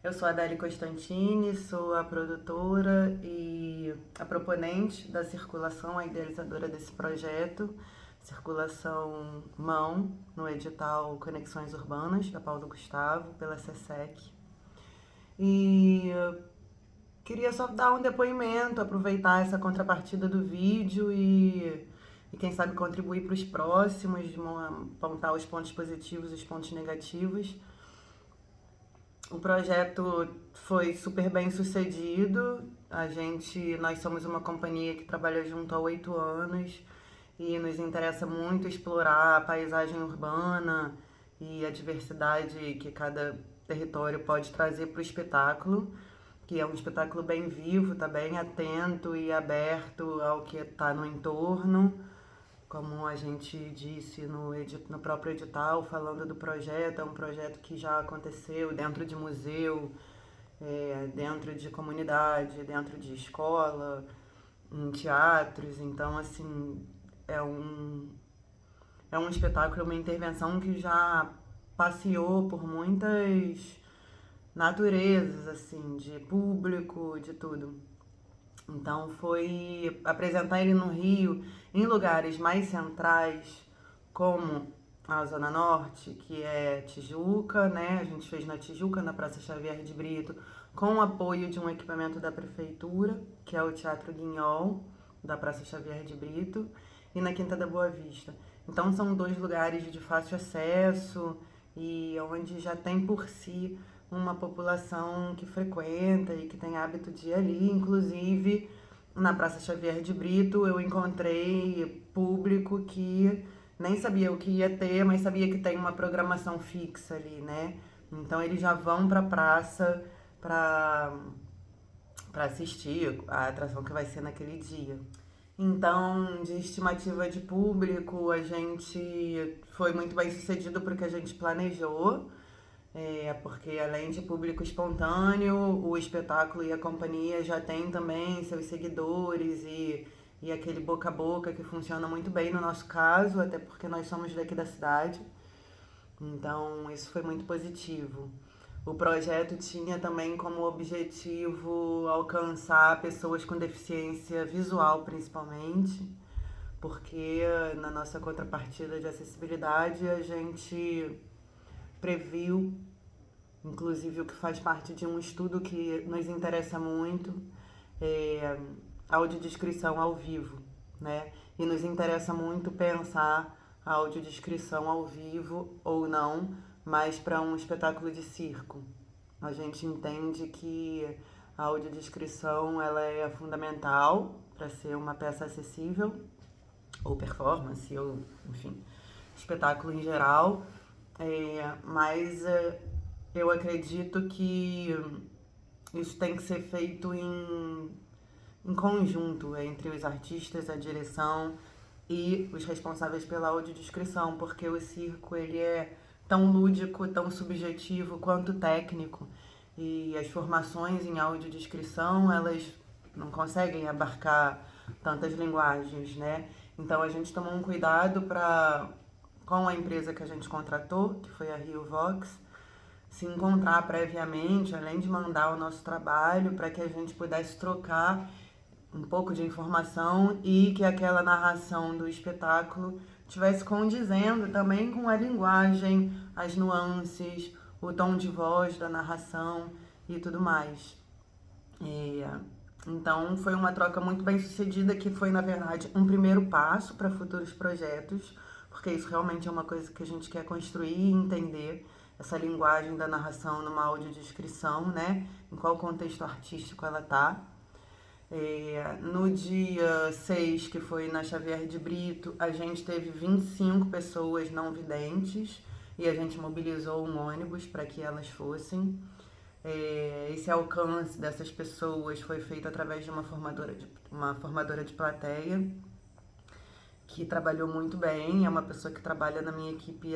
Eu sou a Adele Costantini, sou a produtora e a proponente da circulação, a idealizadora desse projeto, circulação mão, no edital Conexões Urbanas, da Paulo Gustavo, pela SESEC. E queria só dar um depoimento, aproveitar essa contrapartida do vídeo e quem sabe contribuir para os próximos, apontar os pontos positivos e os pontos negativos. O projeto foi super bem sucedido. Nós somos uma companhia que trabalha junto há 8 anos e nos interessa muito explorar a paisagem urbana e a diversidade que cada território pode trazer para o espetáculo, que é um espetáculo bem vivo, tá bem atento e aberto ao que está no entorno. Como a gente disse no próprio edital, falando do projeto, é um projeto que já aconteceu dentro de museu, dentro de comunidade, dentro de escola, em teatros. Então, assim, é um espetáculo, uma intervenção que já passeou por muitas naturezas, assim, de público, de tudo. Então foi apresentar ele no Rio, em lugares mais centrais, como a Zona Norte, que é Tijuca, né? A gente fez na Tijuca, na Praça Xavier de Brito, com o apoio de um equipamento da prefeitura, que é o Teatro Guignol, da Praça Xavier de Brito, e na Quinta da Boa Vista. Então são dois lugares de fácil acesso e onde já tem por si uma população que frequenta e que tem hábito de ir ali. Inclusive, na Praça Xavier de Brito, eu encontrei público que nem sabia o que ia ter, mas sabia que tem uma programação fixa ali, né? Então eles já vão para a praça para assistir a atração que vai ser naquele dia. Então, de estimativa de público, a gente foi muito bem sucedido porque a gente planejou. Porque além de público espontâneo, o espetáculo e a companhia já tem também seus seguidores e aquele boca a boca que funciona muito bem no nosso caso, até porque nós somos daqui da cidade. Então, isso foi muito positivo. O projeto tinha também como objetivo alcançar pessoas com deficiência visual, principalmente, porque na nossa contrapartida de acessibilidade a gente previu, inclusive o que faz parte de um estudo que nos interessa muito, é audiodescrição ao vivo, né? E nos interessa muito pensar a audiodescrição ao vivo ou não, mas para um espetáculo de circo. A gente entende que a audiodescrição ela é fundamental para ser uma peça acessível, ou performance, ou enfim, espetáculo em geral, mas eu acredito que isso tem que ser feito em conjunto entre os artistas, a direção e os responsáveis pela audiodescrição, porque o circo ele é tão lúdico, tão subjetivo quanto técnico, e as formações em audiodescrição elas não conseguem abarcar tantas linguagens, né? Então a gente tomou um cuidado com a empresa que a gente contratou, que foi a Rio Vox, se encontrar previamente, além de mandar o nosso trabalho, para que a gente pudesse trocar um pouco de informação e que aquela narração do espetáculo estivesse condizendo também com a linguagem, as nuances, o tom de voz da narração e tudo mais. Então foi uma troca muito bem sucedida que foi, na verdade, um primeiro passo para futuros projetos, porque isso realmente é uma coisa que a gente quer construir e entender essa linguagem da narração numa audiodescrição, né? Em qual contexto artístico ela tá. No dia 6, que foi na Xavier de Brito, a gente teve 25 pessoas não videntes e a gente mobilizou um ônibus para que elas fossem. Esse alcance dessas pessoas foi feito através de uma formadora de plateia que trabalhou muito bem, é uma pessoa que trabalha na minha equipe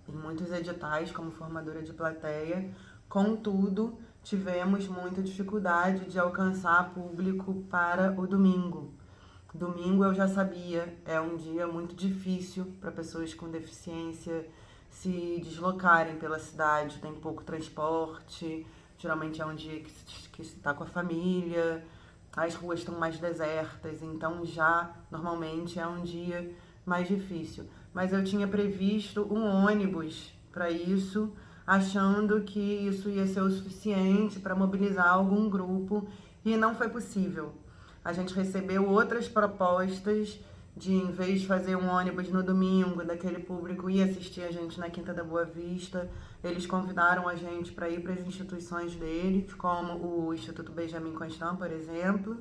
em muitos editais como formadora de plateia. Contudo, tivemos muita dificuldade de alcançar público para o domingo. Domingo eu já sabia, é um dia muito difícil para pessoas com deficiência se deslocarem pela cidade, tem pouco transporte, geralmente é um dia que se tá com a família, as ruas estão mais desertas, então já normalmente é um dia mais difícil. Mas eu tinha previsto um ônibus para isso, achando que isso ia ser o suficiente para mobilizar algum grupo e não foi possível. A gente recebeu outras propostas de, em vez de fazer um ônibus no domingo, daquele público ir assistir a gente na Quinta da Boa Vista, eles convidaram a gente para ir para as instituições deles, como o Instituto Benjamin Constant, por exemplo.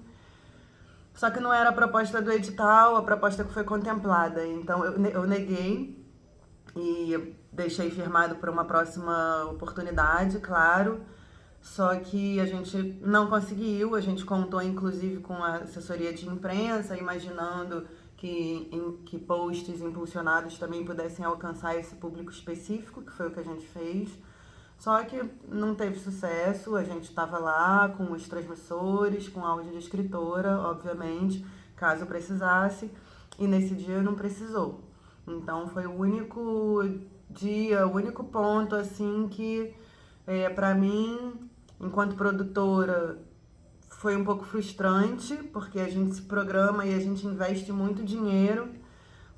Só que não era a proposta do edital, a proposta que foi contemplada. Então eu neguei e deixei firmado para uma próxima oportunidade, claro. Só que a gente não conseguiu, a gente contou inclusive com a assessoria de imprensa, imaginando que posts impulsionados também pudessem alcançar esse público específico, que foi o que a gente fez. Só que não teve sucesso, a gente estava lá com os transmissores, com áudio de escritora, obviamente, caso precisasse, e nesse dia não precisou. Então foi o único dia, o único ponto assim que para mim, enquanto produtora, foi um pouco frustrante, porque a gente se programa e a gente investe muito dinheiro.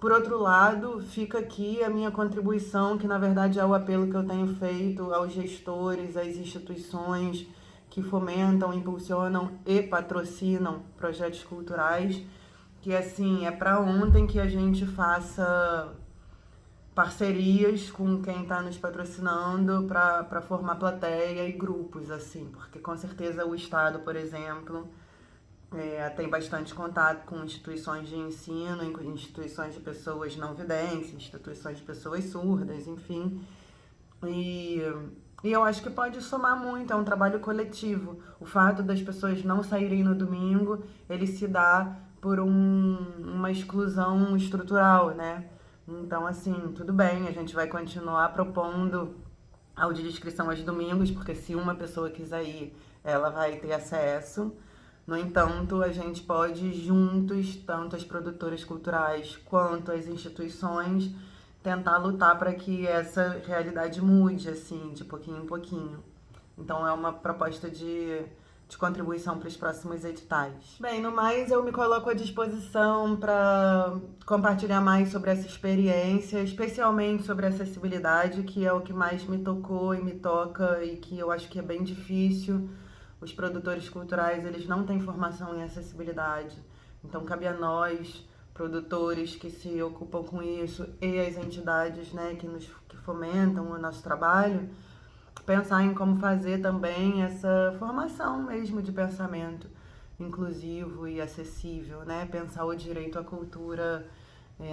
Por outro lado, fica aqui a minha contribuição, que na verdade é o apelo que eu tenho feito aos gestores, às instituições que fomentam, impulsionam e patrocinam projetos culturais, que assim, é para ontem que a gente faça parcerias com quem está nos patrocinando para formar plateia e grupos, assim, porque com certeza o Estado, por exemplo, tem bastante contato com instituições de ensino, instituições de pessoas não videntes, instituições de pessoas surdas, enfim. E, e eu acho que pode somar muito, é um trabalho coletivo. O fato das pessoas não saírem no domingo, ele se dá por uma exclusão estrutural, né? Então, assim, tudo bem, a gente vai continuar propondo audiodescrição aos domingos, porque se uma pessoa quiser ir, ela vai ter acesso. No entanto, a gente pode juntos, tanto as produtoras culturais quanto as instituições, tentar lutar para que essa realidade mude, assim, de pouquinho em pouquinho. Então é uma proposta de contribuição para os próximos editais. Bem, no mais, eu me coloco à disposição para compartilhar mais sobre essa experiência, especialmente sobre acessibilidade, que é o que mais me tocou e me toca e que eu acho que é bem difícil. Os produtores culturais, eles não têm formação em acessibilidade. Então, cabe a nós, produtores que se ocupam com isso, e as entidades, né, que fomentam o nosso trabalho, pensar em como fazer também essa formação mesmo de pensamento inclusivo e acessível, né? Pensar o direito à cultura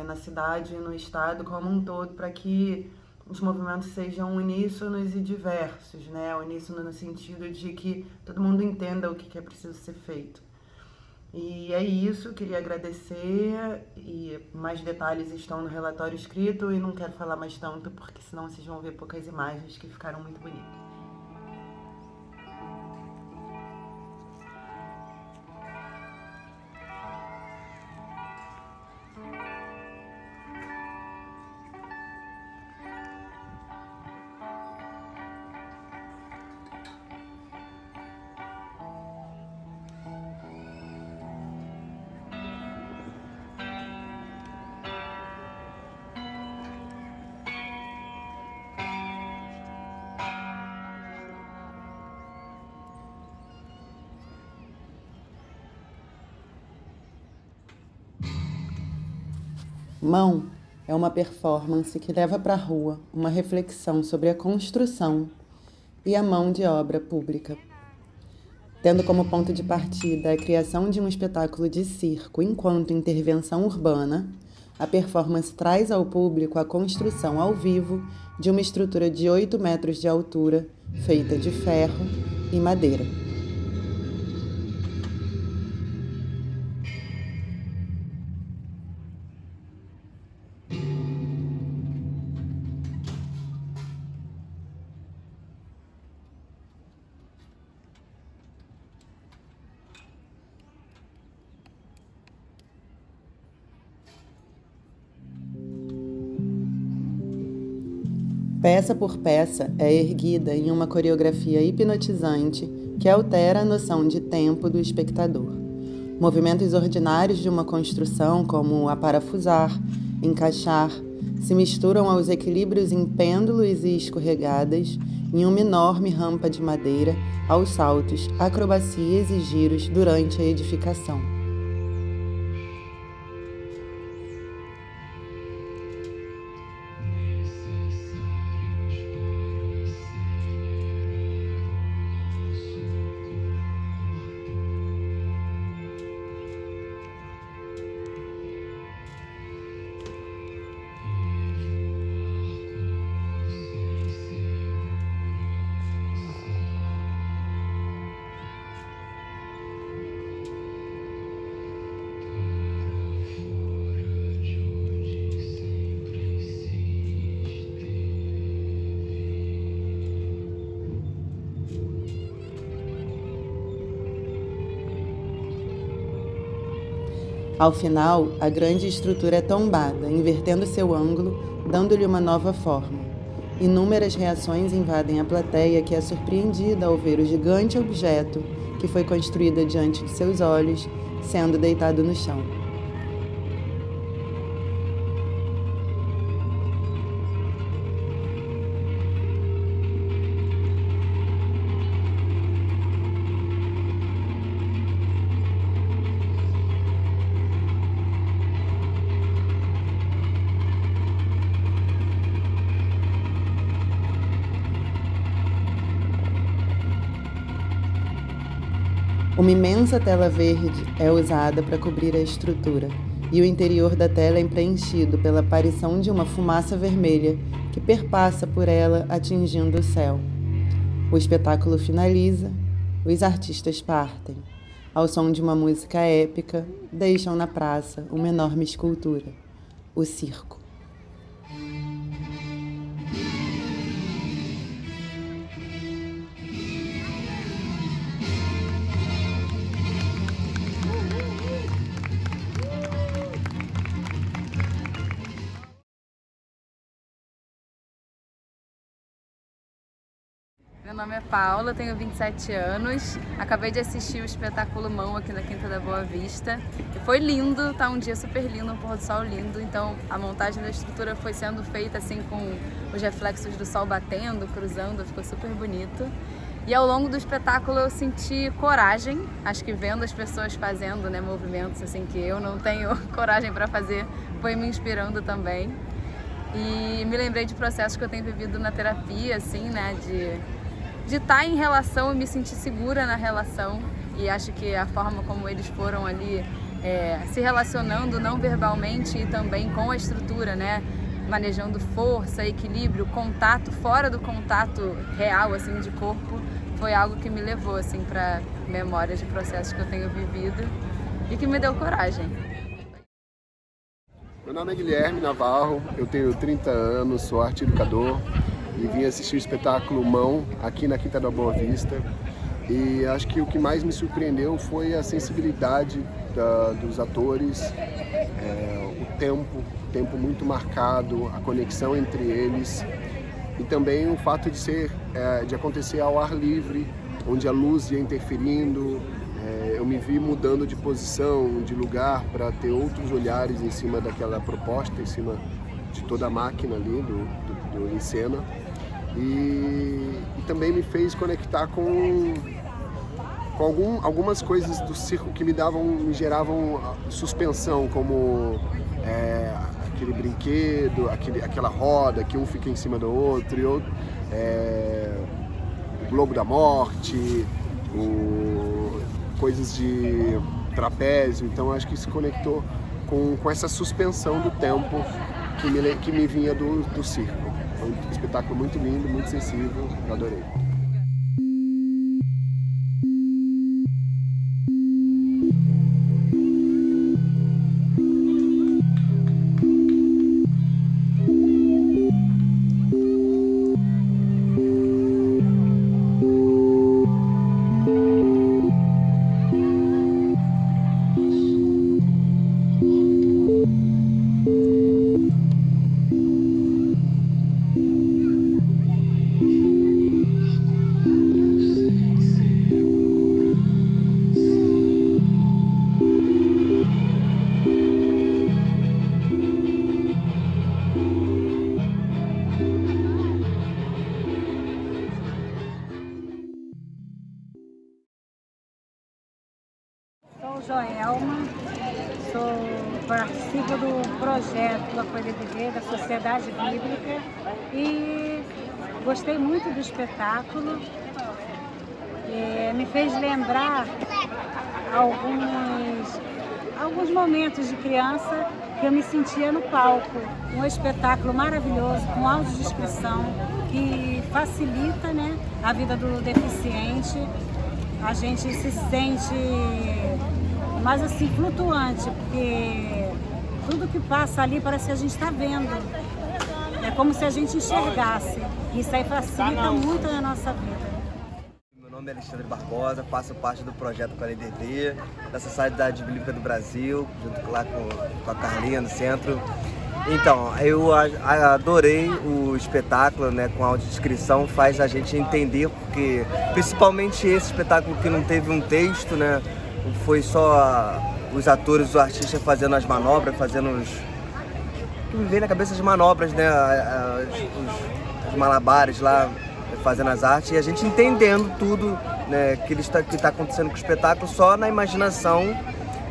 na cidade e no estado como um todo, para que os movimentos sejam uníssonos e diversos, né? Uníssono no sentido de que todo mundo entenda o que é preciso ser feito. E é isso, queria agradecer e mais detalhes estão no relatório escrito e não quero falar mais tanto porque senão vocês vão ver poucas imagens que ficaram muito bonitas. Mão é uma performance que leva para a rua uma reflexão sobre a construção e a mão de obra pública. Tendo como ponto de partida a criação de um espetáculo de circo enquanto intervenção urbana, a performance traz ao público a construção ao vivo de uma estrutura de 8 metros de altura, feita de ferro e madeira. Peça por peça é erguida em uma coreografia hipnotizante que altera a noção de tempo do espectador. Movimentos ordinários de uma construção, como aparafusar, encaixar, se misturam aos equilíbrios em pêndulos e escorregadas em uma enorme rampa de madeira, aos saltos, acrobacias e giros durante a edificação. Ao final, a grande estrutura é tombada, invertendo seu ângulo, dando-lhe uma nova forma. Inúmeras reações invadem a plateia, que é surpreendida ao ver o gigante objeto que foi construído diante de seus olhos, sendo deitado no chão. Uma imensa tela verde é usada para cobrir a estrutura, e o interior da tela é preenchido pela aparição de uma fumaça vermelha que perpassa por ela, atingindo o céu. O espetáculo finaliza, os artistas partem. Ao som de uma música épica, deixam na praça uma enorme escultura, o circo. Meu nome é Paula, tenho 27 anos, acabei de assistir o espetáculo Mão aqui na Quinta da Boa Vista e foi lindo, tá um dia super lindo, um pôr do sol lindo, então a montagem da estrutura foi sendo feita assim com os reflexos do sol batendo, cruzando, ficou super bonito. E ao longo do espetáculo eu senti coragem, acho que vendo as pessoas fazendo, né, movimentos assim que eu não tenho coragem para fazer, foi me inspirando também. E me lembrei de processos que eu tenho vivido na terapia, assim, né, de estar em relação e me sentir segura na relação, e acho que a forma como eles foram ali se relacionando não verbalmente e também com a estrutura, né, manejando força, equilíbrio, contato, fora do contato real, assim, de corpo, foi algo que me levou, assim, para memórias de processos que eu tenho vivido e que me deu coragem. Meu nome é Guilherme Navarro, eu tenho 30 anos, sou arte educador e vim assistir o espetáculo Mão aqui na Quinta da Boa Vista. E acho que o que mais me surpreendeu foi a sensibilidade dos atores, o tempo muito marcado, a conexão entre eles e também o fato de acontecer ao ar livre, onde a luz ia interferindo. Eu me vi mudando de posição, de lugar, para ter outros olhares em cima daquela proposta, em cima de toda a máquina ali do em cena. E também me fez conectar com algumas coisas do circo que me geravam suspensão, como aquele brinquedo, aquela roda que um fica em cima do outro, e outro, o Globo da Morte, coisas de trapézio. Então acho que se conectou com essa suspensão do tempo que me vinha do circo. Foi um espetáculo muito lindo, muito sensível, eu adorei. do projeto Acolher Viver, da Sociedade Bíblica, e gostei muito do espetáculo. Me fez lembrar alguns momentos de criança que eu me sentia no palco. Um espetáculo maravilhoso, com audiodescrição, que facilita, né, a vida do deficiente. A gente se sente mais assim, flutuante, porque tudo que passa ali parece que a gente está vendo. É como se a gente enxergasse. Isso aí facilita muito a nossa vida. Meu nome é Alexandre Barbosa, faço parte do projeto Acolher Viver, da Sociedade Bíblica do Brasil, junto lá com a Carlinha no centro. Então, eu adorei o espetáculo, né, com a audiodescrição, faz a gente entender, porque principalmente esse espetáculo que não teve um texto, né, foi só os atores, os artistas fazendo as manobras, fazendo os... que me vem na cabeça as manobras, né, os malabares lá, fazendo as artes, e a gente entendendo tudo, né, que está acontecendo com o espetáculo só na imaginação.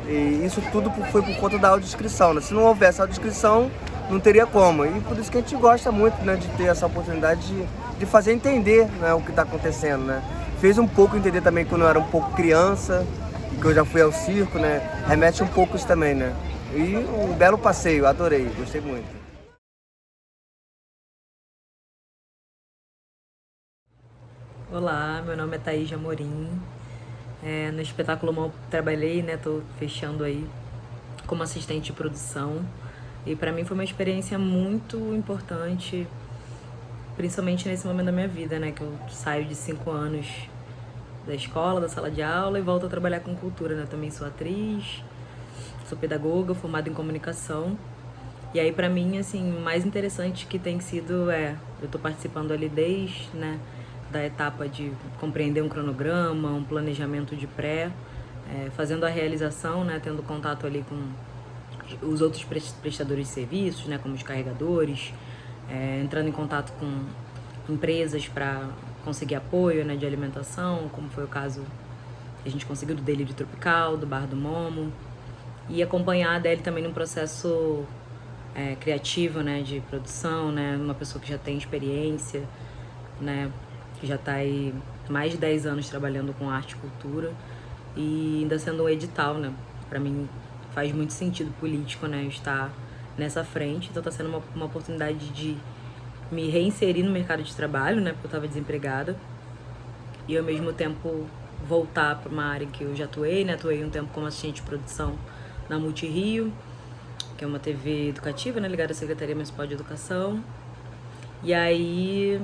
E isso tudo foi por conta da audiodescrição, né? Se não houvesse audiodescrição, não teria como. E por isso que a gente gosta muito, né, de ter essa oportunidade de fazer entender, né, o que está acontecendo, né? Fez um pouco entender também quando eu era um pouco criança, que eu já fui ao circo, né? Remete um pouco isso também, né? E um belo passeio, adorei, gostei muito. Olá, meu nome é Thaís Amorim. No espetáculo Mão trabalhei, né? Tô fechando aí como assistente de produção. E para mim foi uma experiência muito importante, principalmente nesse momento da minha vida, né? Que eu saio de 5 anos da escola, da sala de aula e volto a trabalhar com cultura, né? Também sou atriz, sou pedagoga, formada em comunicação. E aí para mim, assim, o mais interessante que tem sido eu tô participando ali desde, né, da etapa de compreender um cronograma, um planejamento de fazendo a realização, né, tendo contato ali com os outros prestadores de serviços, né, como os carregadores, entrando em contato com empresas para conseguir apoio, né, de alimentação, como foi o caso que a gente conseguiu do Delivery Tropical, do Bar do Momo, e acompanhar a Adele também num processo criativo, né, de produção, né, uma pessoa que já tem experiência, né, que já está aí mais de 10 anos trabalhando com arte e cultura e ainda sendo um edital, né? Para mim faz muito sentido político, né, estar nessa frente, então está sendo uma oportunidade de me reinserir no mercado de trabalho, né, porque eu estava desempregada, e ao mesmo tempo voltar para uma área que eu já atuei, né, atuei um tempo como assistente de produção na Multirio, que é uma TV educativa, né, ligada à Secretaria Municipal de Educação, e aí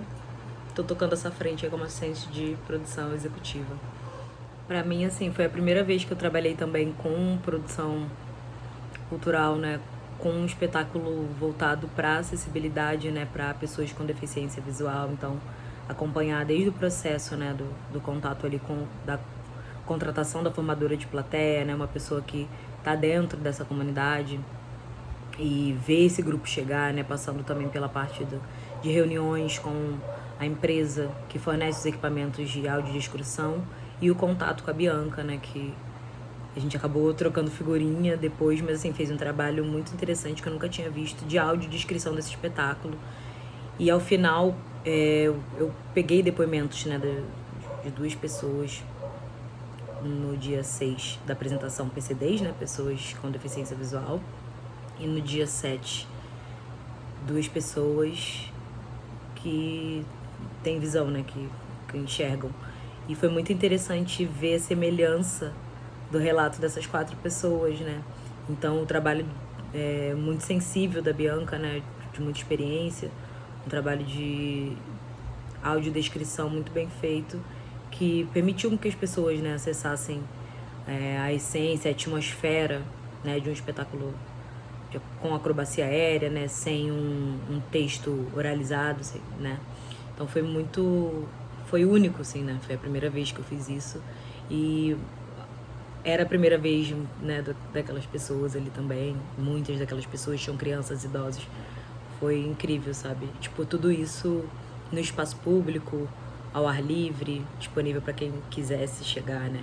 tô tocando essa frente aí como assistente de produção executiva. Pra mim, assim, foi a primeira vez que eu trabalhei também com produção cultural, né, com um espetáculo voltado para acessibilidade, né, para pessoas com deficiência visual. Então, acompanhar desde o processo, né, do contato ali da contratação da formadora de plateia, né, uma pessoa que tá dentro dessa comunidade, e ver esse grupo chegar, né, passando também pela parte de reuniões com a empresa que fornece os equipamentos de audiodescrição e o contato com a Bianca, né, que a gente acabou trocando figurinha depois, mas assim, fez um trabalho muito interessante que eu nunca tinha visto de audiodescrição desse espetáculo. E ao final, eu peguei depoimentos, né, de 2 pessoas no dia 6 da apresentação PCDs, né, pessoas com deficiência visual, e no dia 7, 2 pessoas que têm visão, né, que enxergam. E foi muito interessante ver a semelhança do relato dessas 4 pessoas, né. Então, o trabalho muito sensível da Bianca, né, de muita experiência, um trabalho de audiodescrição muito bem feito, que permitiu que as pessoas, né, acessassem a essência, a atmosfera, né, de um espetáculo com acrobacia aérea, né, sem um texto oralizado, né. Então foi único, assim, né, foi a primeira vez que eu fiz isso, e era a primeira vez, né, daquelas pessoas ali também, muitas daquelas pessoas tinham crianças, idosos, foi incrível, sabe, tipo, tudo isso no espaço público, ao ar livre, disponível para quem quisesse chegar, né.